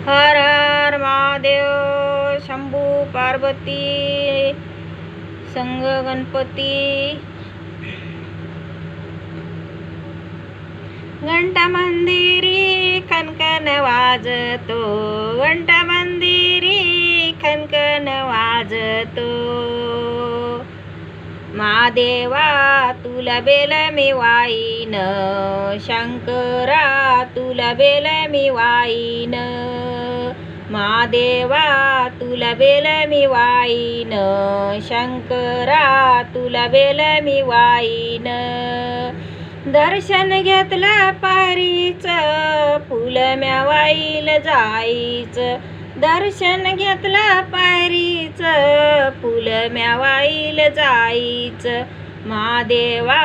हर हर महादेव शंभू पार्वती संग गणपती। घंटा मंदिरी खनखन वाजतो, घंटा मंदिरी खनखन वाजतो। महादेवा तुला बेल मी वाईन, शंकरा तुला बेल मी वाईन। महादेवा तुला बेल मी वाईन, शंकरा तुला बेल मी वाईन। दर्शन घेतलं पायरीचं, फुल म्या वाईल जाईचं। दर्शन घेतलं पायरीचं, फुल म्या वाईल जाईचं। महादेवा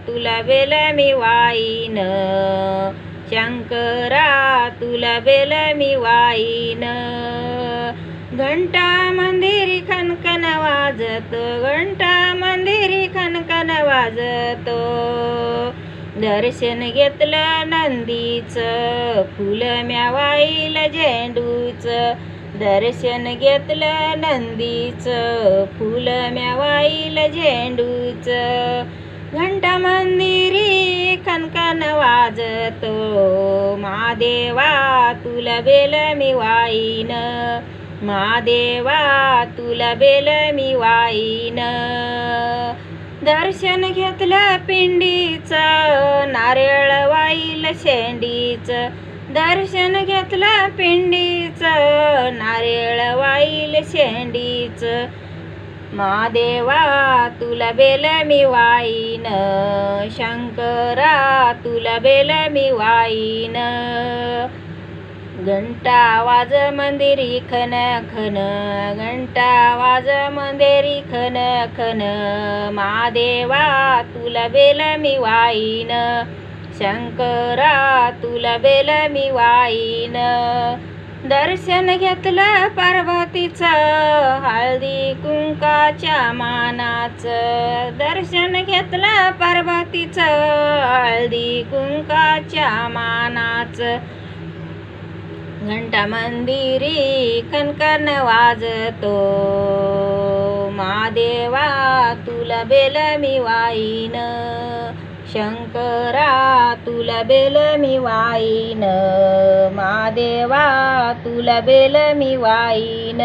तुला बेल मी वाईन, शंकरा तुला बेल मी वाईन। घंटा मंदिरी खनखन वाजतो, घंटा मंदिरी खनखन वाजतो। दर्शन घेतलं नंदीचं, फुल म्या वाईल झेंडूचं। दर्शन घेतलं नंदीचं, फुल म्या वाईल झेंडूचं। घंटा मंदिरी खनखन वाजतो, महादेवा तुला बेल मी वाईन। महादेवा तुला बेल मी वाईन। दर्शन घेतलं पिंडीचं, नारळ वाईल शेंडीचं। दर्शन घेतलं पिंडीचं, नारळ वाईल शेंडीचं। महादेवा तुला बेल मी वाईन, शंकरा तुला बेल मी वाईन। घंटा वाज मंदिरी खन खन, घंटा वाज मंदिरी खन खन। महादेवा तुला बेल मी वाईन, शंकरा तुला बेल मी वाईन। दर्शन घेतलं पार्वतीचं, हळदी कुंकाच्या मानाचं। दर्शन घेतलं पार्वतीचं, हळदी कुंकाच्या मानाचं। घंटा मंदिरी खनखन वाजतो, महादेवा तुला बेल मी वाईन, शंकरा तुला बेल मी वाईन। महादेवा तुला बेल मी वाईन।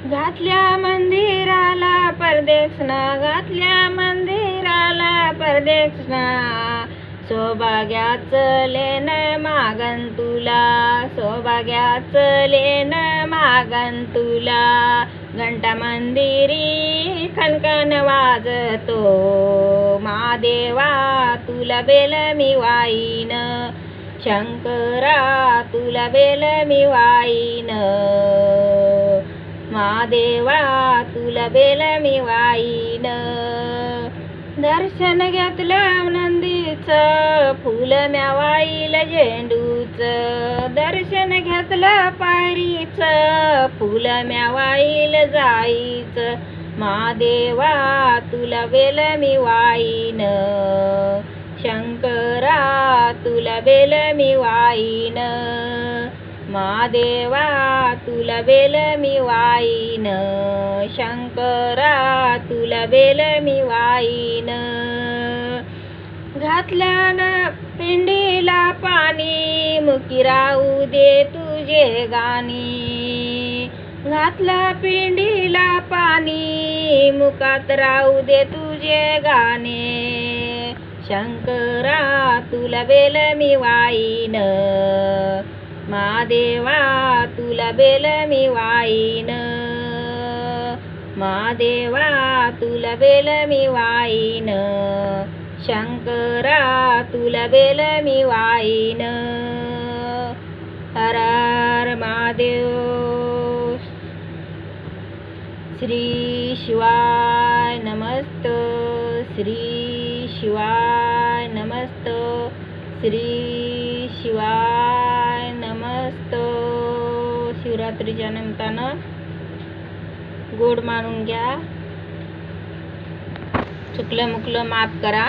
घातल्या मंदिराला परदेशना, घातल्या मंदिराला परदेशना। सौभाग्याचं लेन मागन तुला, सौभाग्याचं लेन मागन तुला। घंटा मंदिरी खनखन वाजतो, महादेवा तुला बेल मी वाईन, शंकरा तुला बेल मी वाईन। महादेवा तुला बेल मी वाईन। दर्शन घेतलं नंदीचं, फुल म्या वाईल झेंडूचं। दर्शन घेतलं पायरीचं, फुल म्या वाईल जाईचं। महादेवा तुला बेल मी वाईन, शंकरा तुला बेल मी वाईन। महादेवा तुला बेल मी वाईन, शंकरा तुला बेल मी वाईन। घातलं न पिंडीला पाणी, मुकी राहू दे तुझे गाणी। घातलं पिंडीला पाणी, मुकात राहू दे तुझे गाणे। शंकरा तुला बेल मी वाईन, महादेवा तुला बेल मी वाईन। महादेवा तुला बेल मी वाईन, शंकरा तुला बेल मी वाईन। हर हर महादेव। श्री शिवाय नमस्त, श्री शिवाय नमस्त, श्री शिवाय नमस्त। शिवरात्रीच्या निमित्तानं गोड मानून घ्या, चुकलं मुकलं माफ करा।